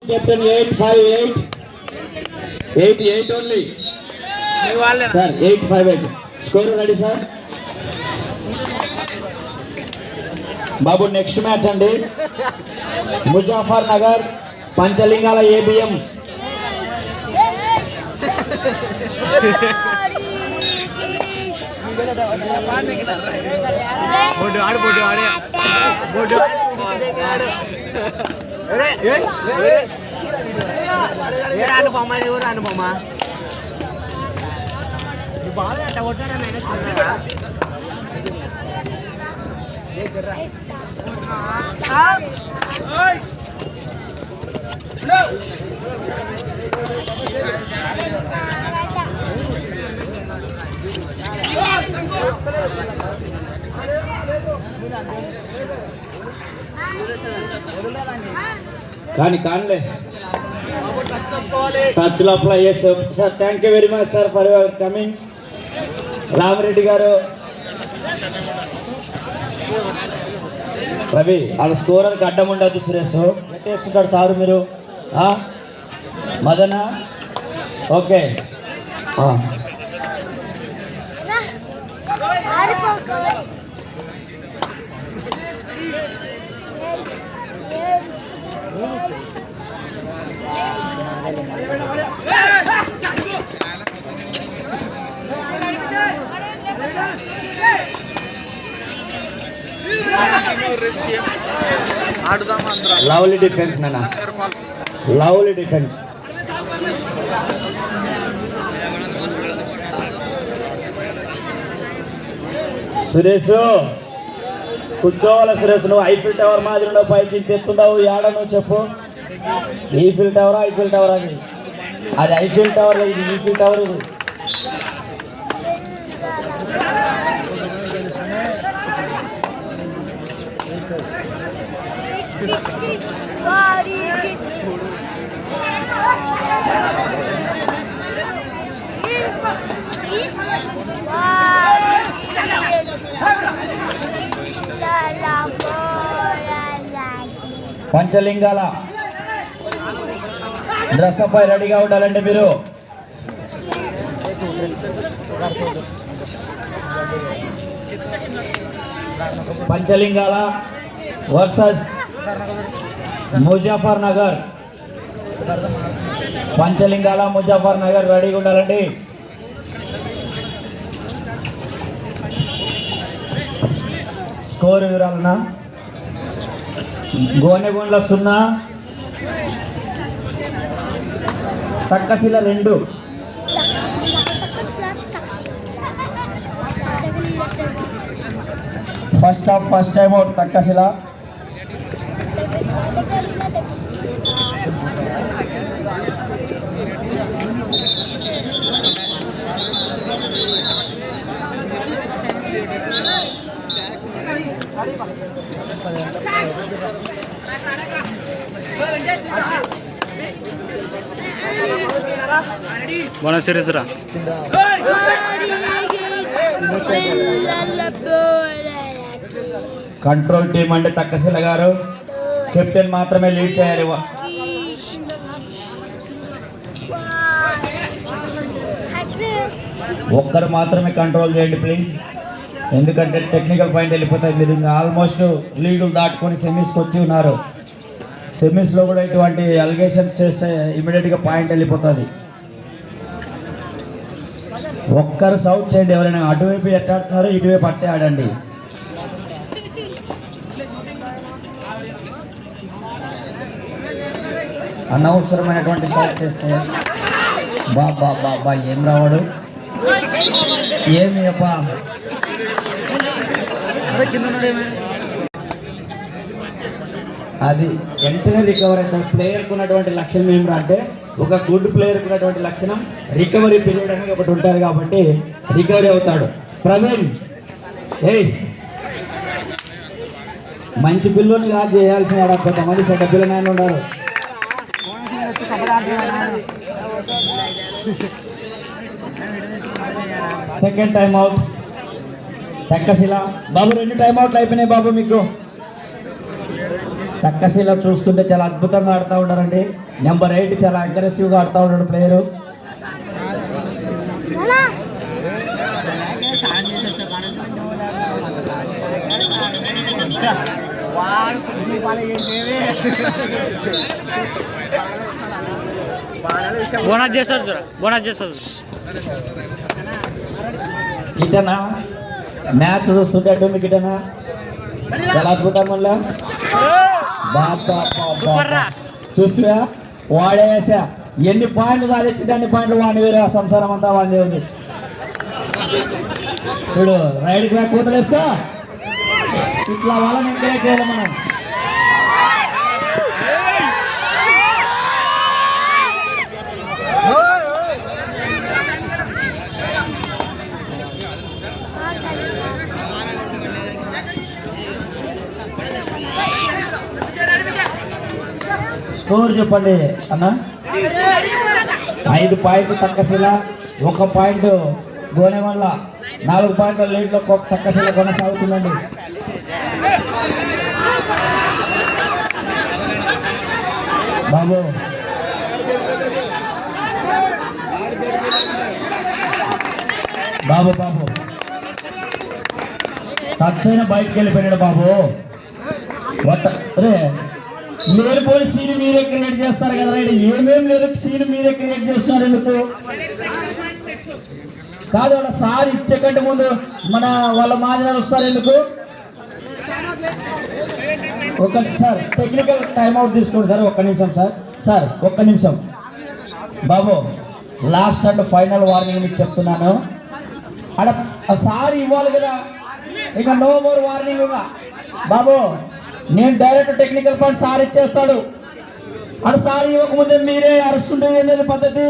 Captain 858 only. Sir, 858. Score ready, sir. Babu, next match andi. Muzafar Nagar, Panchalingala ABM. Kanle. Touch apply, yes sir. Sir, thank you very much sir for your coming. Ram Reddy garu. Ravi, our scorer Kaddam undadu Suresh. Ettestuntaru saaru meeru. Madana. Okay. Lovely defense, Nana. Lovely defense. Suresh, కూర్చోవాల Suresh. నువ్వు Eiffel tower మాదిరిలో పైకి తెస్తున్నావు. ఏడ నువ్వు చెప్పు. Eiffel టవరా Eiffel tower? అది Eiffel tower, ఇది Eiffel tower. ఇది Panchalingala dress పై రెడీగా ఉండాలండి మీరు. పంచలింగాల వర్సెస్ ముజఫర్ నగర్. పంచలింగాల ముజఫర్ నగర్ రెడీగా ఉండాలండి. స్కోర్ వివరాలన్నా Gonegondla 0, Takkashila 2. First half first time out Takkashila. Buonasera. Control team అంటే తక్కశిల గారు. కెప్టెన్ మాత్రమే లీడ్ చేయాలి. ఒక్కరు మాత్రమే కంట్రోల్ చేయండి ప్లీజ్. ఎందుకంటే టెక్నికల్ పాయింట్ వెళ్ళిపోతాయి. మీరు ఆల్మోస్ట్ లీగులు దాటుకొని సెమీస్కి వచ్చి ఉన్నారు. సెమీస్లో కూడా ఇటువంటి అలిగేషన్ చేస్తే ఇమీడియట్గా పాయింట్ వెళ్ళిపోతుంది. ఒక్కరు సౌట్ చేయండి. ఎవరైనా అటువైపు ఎట్టాడుతున్నారో ఇటువైపు అట్టే ఆడండి. అనవసరమైనటువంటి సౌట్ చేస్తే బా ఏం రావాడు ఏమి అప్ప. అది వెంటనే రికవర్ అవుతుంది. ప్లేయర్కి ఉన్నటువంటి లక్షణం ఏమిరా అంటే, ఒక గుడ్ ప్లేయర్కి ఉన్నటువంటి లక్షణం రికవరీ పీరియడ్ అనేది ఒకటి ఉంటారు కాబట్టి రికవరీ అవుతాడు. ప్రవీణ్, మంచి పిల్లని కాదు చేయాల్సిన వాడు. కొంతమంది చెడ్డ పిల్లనాయలు ఉన్నారు. Second time out Takkashila. బాబు 2 టైం అవుట్లు అయిపోయినాయి బాబు మీకు. తక్కశిల చూస్తుంటే చాలా అద్భుతంగా ఆడుతూ ఉన్నారండి. నెంబర్ 8 చాలా అగ్రెసివ్గా ఆడుతూ ఉన్నాడు ప్లేయరు. బోనస్ చేస్తారు కిటనా మ్యాచ్ చూస్తుంటే కిటనా ఎలా అద్భుతం మళ్ళా చూసా వాడేసా ఎన్ని పాయింట్లు సాధించి అన్ని పాయింట్లు వాడిని వేరే సంసారం అంతా వాడి ఉంది. ఇప్పుడు రైడ్కి బ్యాక్ కూతలేస్తా ఇట్లా వాళ్ళని ఎంకరేజ్ చేయాలి మనం. స్కోర్ చెప్పండి అన్న. 5 పాయింట్లు తక్కశిల, 1 పాయింట్ గోనెవల్ల, 4 పాయింట్ల లీడ్లో తక్కశిల కొనసాగుతుందండి. బాబు బాబు బాబు టచ్ అయినా బయటకు వెళ్ళిపోయాడు బాబు. అరే లేనిపోయి సీన్ మీరే క్రియేట్ చేస్తారు కదా, ఏమేమి లేదు సీన్ మీరే క్రియేట్ చేస్తున్నారు ఎందుకు కాదు? వాళ్ళ సార్ ఇచ్చే కంటే ముందు మన వాళ్ళ మాదిరి వస్తారు ఎందుకు? సార్ టెక్నికల్ టైం అవుట్ తీసుకోండి సార్, 1 నిమిషం సార్. సార్ 1 నిమిషం బాబు, లాస్ట్ అండ్ ఫైనల్ వార్నింగ్ మీకు చెప్తున్నాను. అక్కడ సార్ ఇవ్వాలి కదా, ఇక నో మోర్ వార్నింగ్ బాబు. నేను డైరెక్ట్ టెక్నికల్ పాయింట్ సార్ ఇచ్చేస్తాడు. అటు సార్ ఇవ్వకముందే మీరే అరుస్తుంటే ఏంటది పద్ధతి?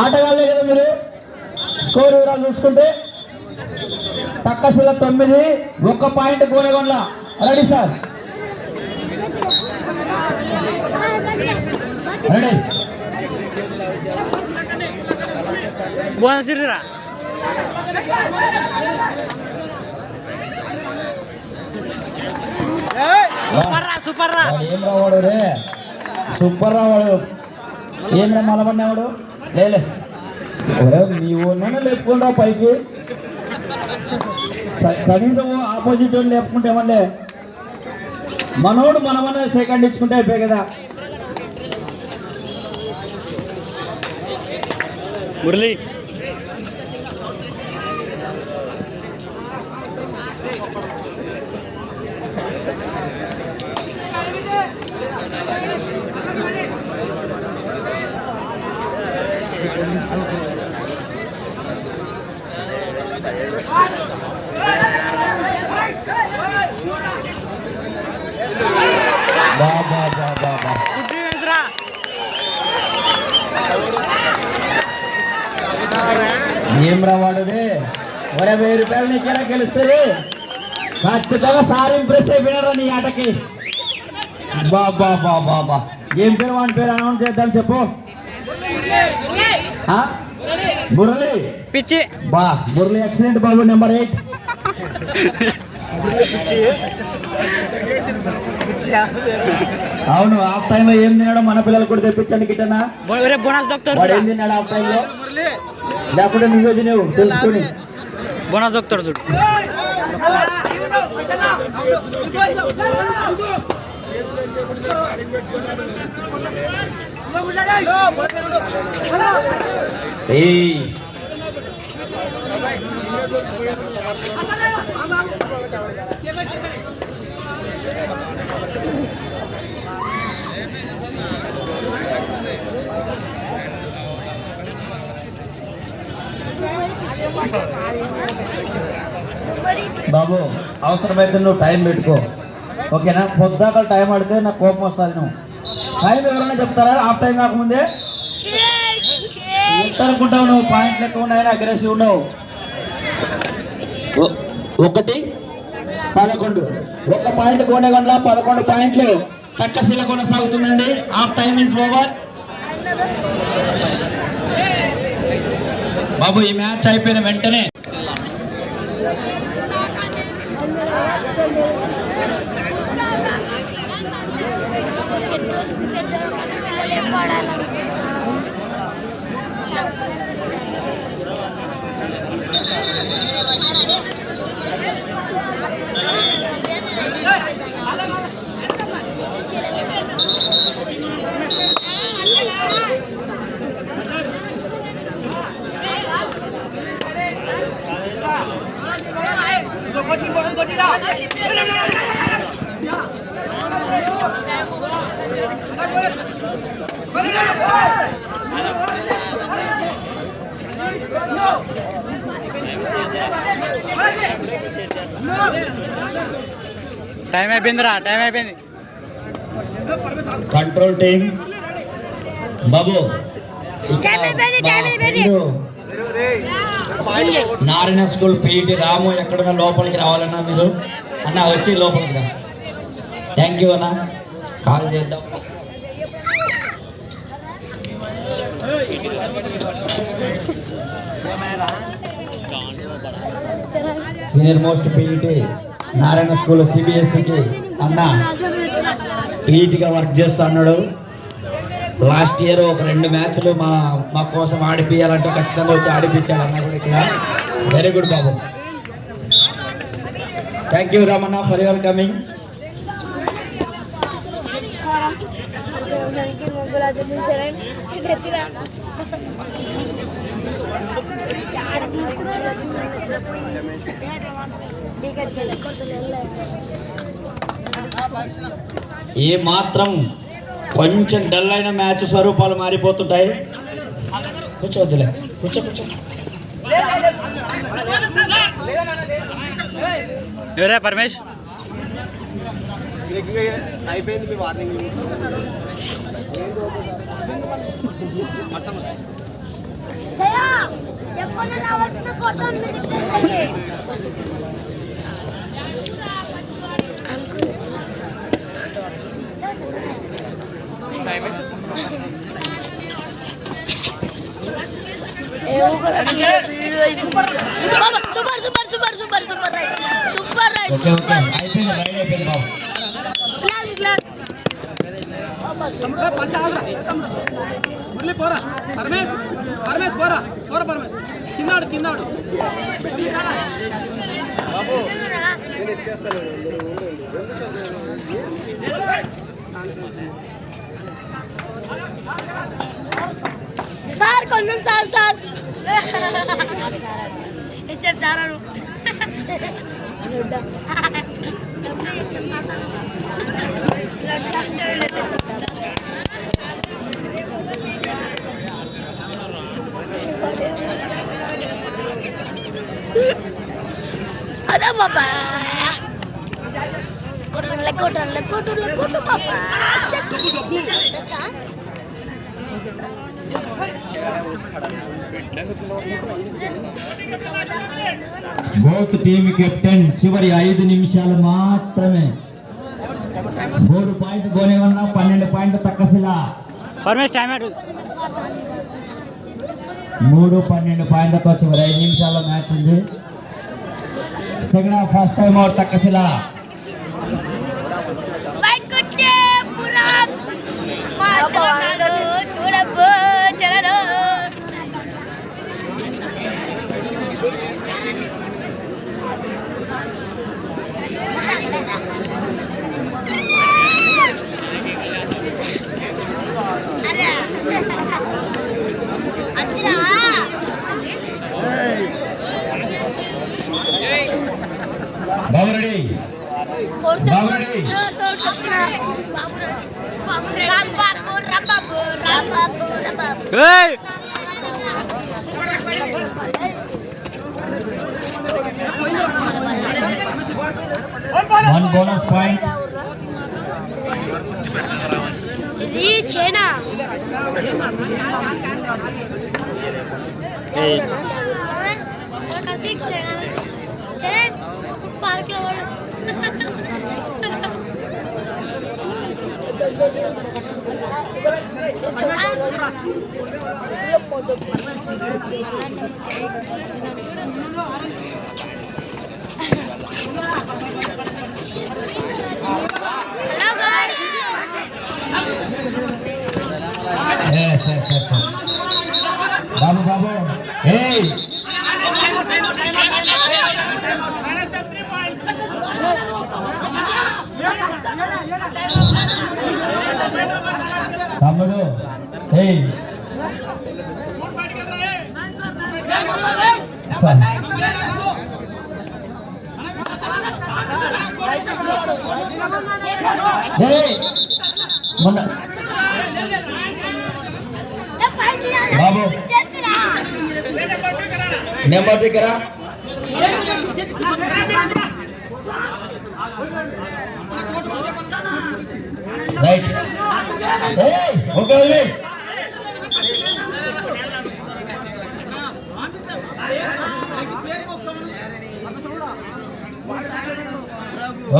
ఆటగాళ్ళే కదా మీరు. స్కోర్ వివరాలు చూసుకుంటే తక్కశిల 9, 1 point Gonegandla. Ready sir, ready. Super రా ఏం రావాడు రే, సూపర్ రావాడు. ఏం రా మలబడినావాడు లేలే నీవు లేపుకుంటా పైకి. కనీసం ఆపోజిట్ వాళ్ళు లేపుకుంటే ఏమన్నా మనోడు మనమన్నా సెకండ్ ఇచ్చుకుంటే అయిపోయాయి కదా. మురళి ఏం రావాడు రే, 1000 రూపాయలు నీకెలా గెలుస్తుంది? ఖచ్చితంగా సార్ ఇంప్రెస్ అయిపోయినారా నీ ఆటకి. బాబా బాబా బా, ఏం పేరు వాని పేరు అనౌన్స్ చేద్దాం చెప్పు. మురళి పిచ్చి బా, మురళి ఎక్సలెంట్ బాబు. నెంబర్ 8 అవును. హాఫ్ టైమ్ లో ఏం తిన్నాడో మన పిల్లలు కూడా తెప్పించండి గిట్టనా. వాడు ఏం తిన్నాడు హాఫ్ టైమ్ లో, లేకుంటే నువ్వే తినేవు తెలుసుకొని. బోనస్ దొక్కుతాడు చూడు. బాబు అవసరమైతే నువ్వు టైం పెట్టుకో, ఓకేనా? పొద్దాక టైం ఆడితే నాకు కోపం వస్తుంది. నువ్వు టైం ఎవరైనా చెప్తారా హాఫ్ టైం కాకముందే? ఎంత అనుకుంటావు నువ్వు? పాయింట్లు ఎక్కువ ఉన్నాయని అగ్రెసివ్ ఉండవు. 1, 11, 1 పాయింట్ గోనెగొండ్ల, 11 పాయింట్లు తక్కశిల కొనసాగుతుందండి. Half time is over. బాబు ఈ మ్యాచ్ అయిపోయిన వెంటనే టైం అయిపోయిందిరా, టైం అయిపోయింది. కంట్రోల్ టీం బాబు నారాయణ స్కూల్ పీఈటీ రాము ఎక్కడున్నా లోపలికి రావాలన్నా మీరు అన్న వచ్చి లోపలికి రా. థ్యాంక్ యూ అన్న, కాల్ చేద్దాం. Senior most PET Narayana school సిబిఎస్ఈకి అన్న పీఈటీగా వర్క్ చేస్తా అన్నాడు. లాస్ట్ ఇయర్ ఒక 2 మ్యాచ్లు మా కోసం ఆడిపియాలంటే ఖచ్చితంగా వచ్చి ఆడిపించాడు అన్న కూడా ఇక్కడ. వెరీ గుడ్ బాబు, thank you Ramanna for your coming. ఏ మాత్రం కొంచెం డల్ అయిన మ్యాచ్ స్వరూపాలు మారిపోతుంటాయి. కూర్చోవద్దులే, కూర్చో. ఎవరే పరమేష్? అయిపోయింది మీ వార్నింగ్. సూపర్ రైట్ అయిపోయింది బాబు. మురళి పోరా, పరమేశ్ పోరా పరమేశ్, కిందాడు బాబు, నేను ఇచ్చేస్తాను. సార్ కొంచెం సార్ ఇచ్చారు సార్ అదే బాబా కొట్టు బాబా. బోత్ టీమ్ కెప్టెన్ చివరి 5 నిమిషాలు మాత్రమే. 3 పాయింట్ గోనేవన్నా 12 పాయింట్ తక్కసిలా. పరమేష్ టైం అటు 3-12 పాయింట్లతో చివరి 5 నిమిషాల్లో మ్యాచ్ ఉంది. Second half first time out Takkasila. Babureddy ఏయ్! 1 బోనస్ పాయింట్. ఇది చైనా పార్క్ లో Yes, yes, yes, yes. బాబు బాబు ఏయ్ తమ్ముడు ఏయ్ సార్ ఏయ్ మొన్న బాబు నెంబర్ దగ్గర రైట్ ఓకే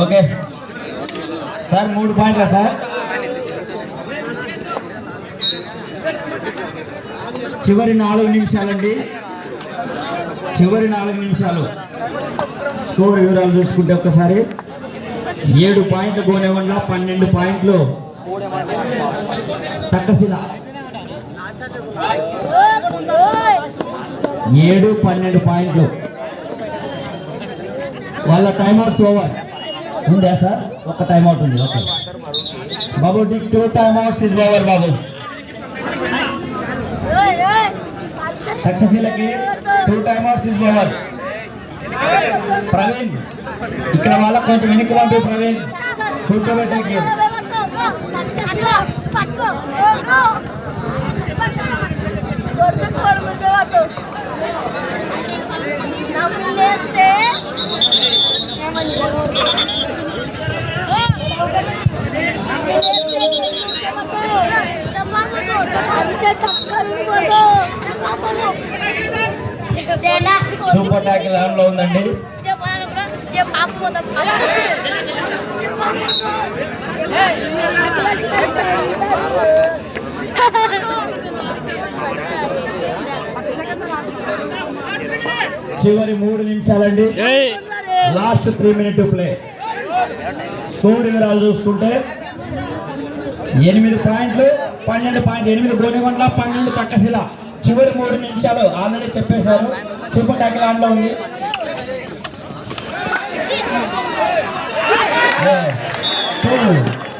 ఓకే సార్ 3 పాయింట్లా సార్ చివరి 4 నిమిషాలండి చివరి 4 నిమిషాలు స్కోర్ వివరాలు చూసుకుంటే ఒక్కసారి 7 పాయింట్లు గోనెగొండ 12 పాయింట్లు తక్కశిల 7-12 పాయింట్లు వాళ్ళ టైమ్అవుట్స్ ఓవర్ ఉందా సార్ ఒక టైమ్అవుట్ ఉంది ఓకే బాబు 2 టైమ్అవుట్స్ ఇస్ ఓవర్ బాబు తక్షశిలకి 2 టైమ్అవుట్స్ ఇస్ ఓవర్ ప్రవీణ్ ఇక్కడ వాళ్ళ కొంచెం వెనక్కి పంపి ప్రవీణ్ కూర్చోబెట్టాకి సూపర్ టాకిల్ ఆన్ లో ఉందండి చివరి 3 నిమిషాలండి లాస్ట్ 3 మినిట్ ప్లే స్కోర్ వివరాలు చూసుకుంటే 8 పాయింట్లు 12 పాయింట్ 8 గోనెగొండ 12 తక్కశిల చివరి 3 నిమిషాలు ఆల్రెడీ చెప్పేశారు సూపర్ టాకిల్ ఆన్ లో ఉంది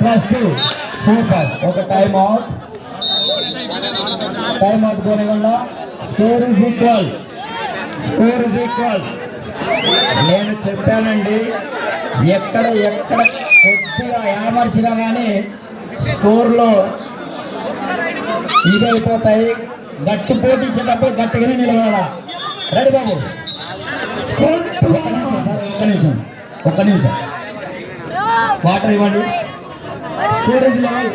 2+2 సూపర్ ఒక time out Gonegonda score is equal నేను చెప్పానండి ఎక్కడ కొద్దిగా ఏమర్చినా కానీ స్కోర్లో ఇదైపోతాయి గట్టి పోటీ ఇచ్చేటప్పుడు గట్టిగానే నిలబడాలా రెడీ బాబు స్కోర్ ఒక్క నిమిషం వాటర్ ఇవ్వండి స్టోరేజ్ లెవెల్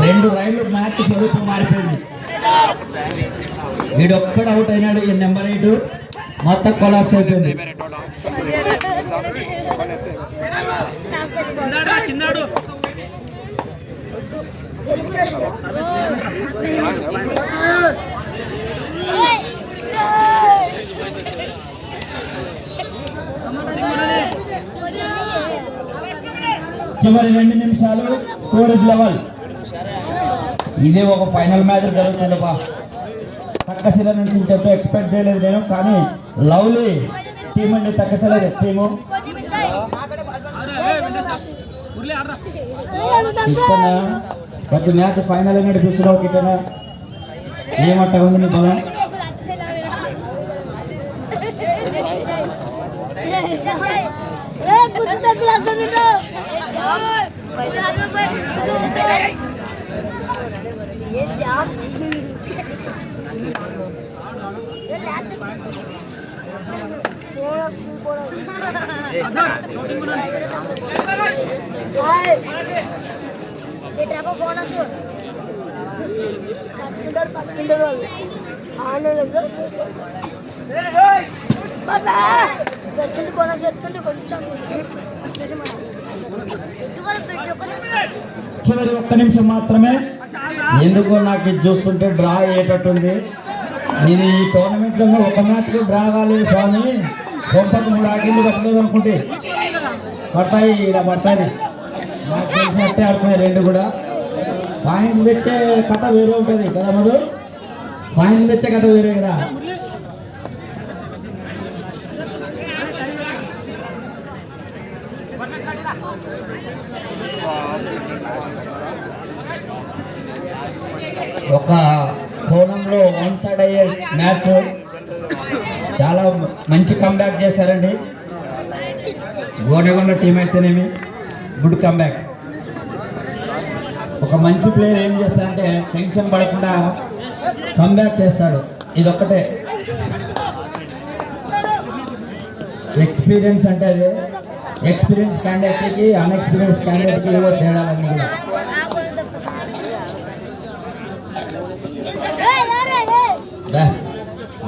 2 రైళ్లు మ్యాచ్ స్వరూపం మారిపోయింది వీడు ఒక్కడు అవుట్ అయినాడు ఈ నెంబర్ 8 మొత్తం కొలాప్స్ అయిపోయింది చివరి 2 నిమిషాలు స్టోరేజ్ లెవెల్ ఇదే ఒక ఫైనల్ మ్యాచ్ జరుగుతుంది బా తక్కశిల నుంచి చెప్పి ఎక్స్పెక్ట్ చేయలేదు నేను కానీ లవ్లీ టీం అండి తక్కశిల టీము ఇట్టనా ప్రతి మ్యాచ్ ఫైనల్ నడిపిస్తున్నావు కిట్టనా ఏమంటా ఉంది నీ బలం చివరి 1 నిమిషం మాత్రమే ఎందుకో నాకు ఇది చూస్తుంటే డ్రా అయ్యేటట్టుంది ఇది ఈ టోర్నమెంట్లో ఒక మ్యాచ్కి డ్రా కాలేదు స్వామి కొంపకు 3 ఆటలు కట్టలేదు అనుకుంటే పడతాయి ఇలా పడతాయి తెలిసినట్టే ఆడుతున్నాయి రెండు కూడా. పాయింట్లు తెచ్చే కథ వేరే ఉంటుంది కదా మధు, పాయింట్లు తెచ్చే కథ వేరే కదా. ఒక కోణంలో వన్ సైడ్ అయ్యే మ్యాచ్, చాలా మంచి కంబ్యాక్ చేశారండి గోనెగొండ టీం అయితేనేమి. Good comeback. ఒక మంచి ప్లేయర్ ఏం చేస్తాడంటే టెన్షన్ పడకుండా కంబ్యాక్ చేస్తాడు. ఇదొక్కటే ఎక్స్పీరియన్స్ అంటే అది. ఎక్స్పీరియన్స్ క్యాండిడేట్కి అన్ఎక్స్పీరియన్స్ క్యాండిడేట్కి ఏవో తేడాలన్నీ కూడా.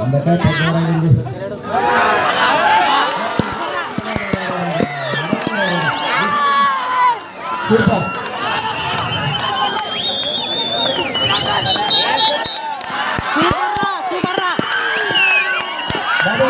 అందరికీ సూపర్. బాబు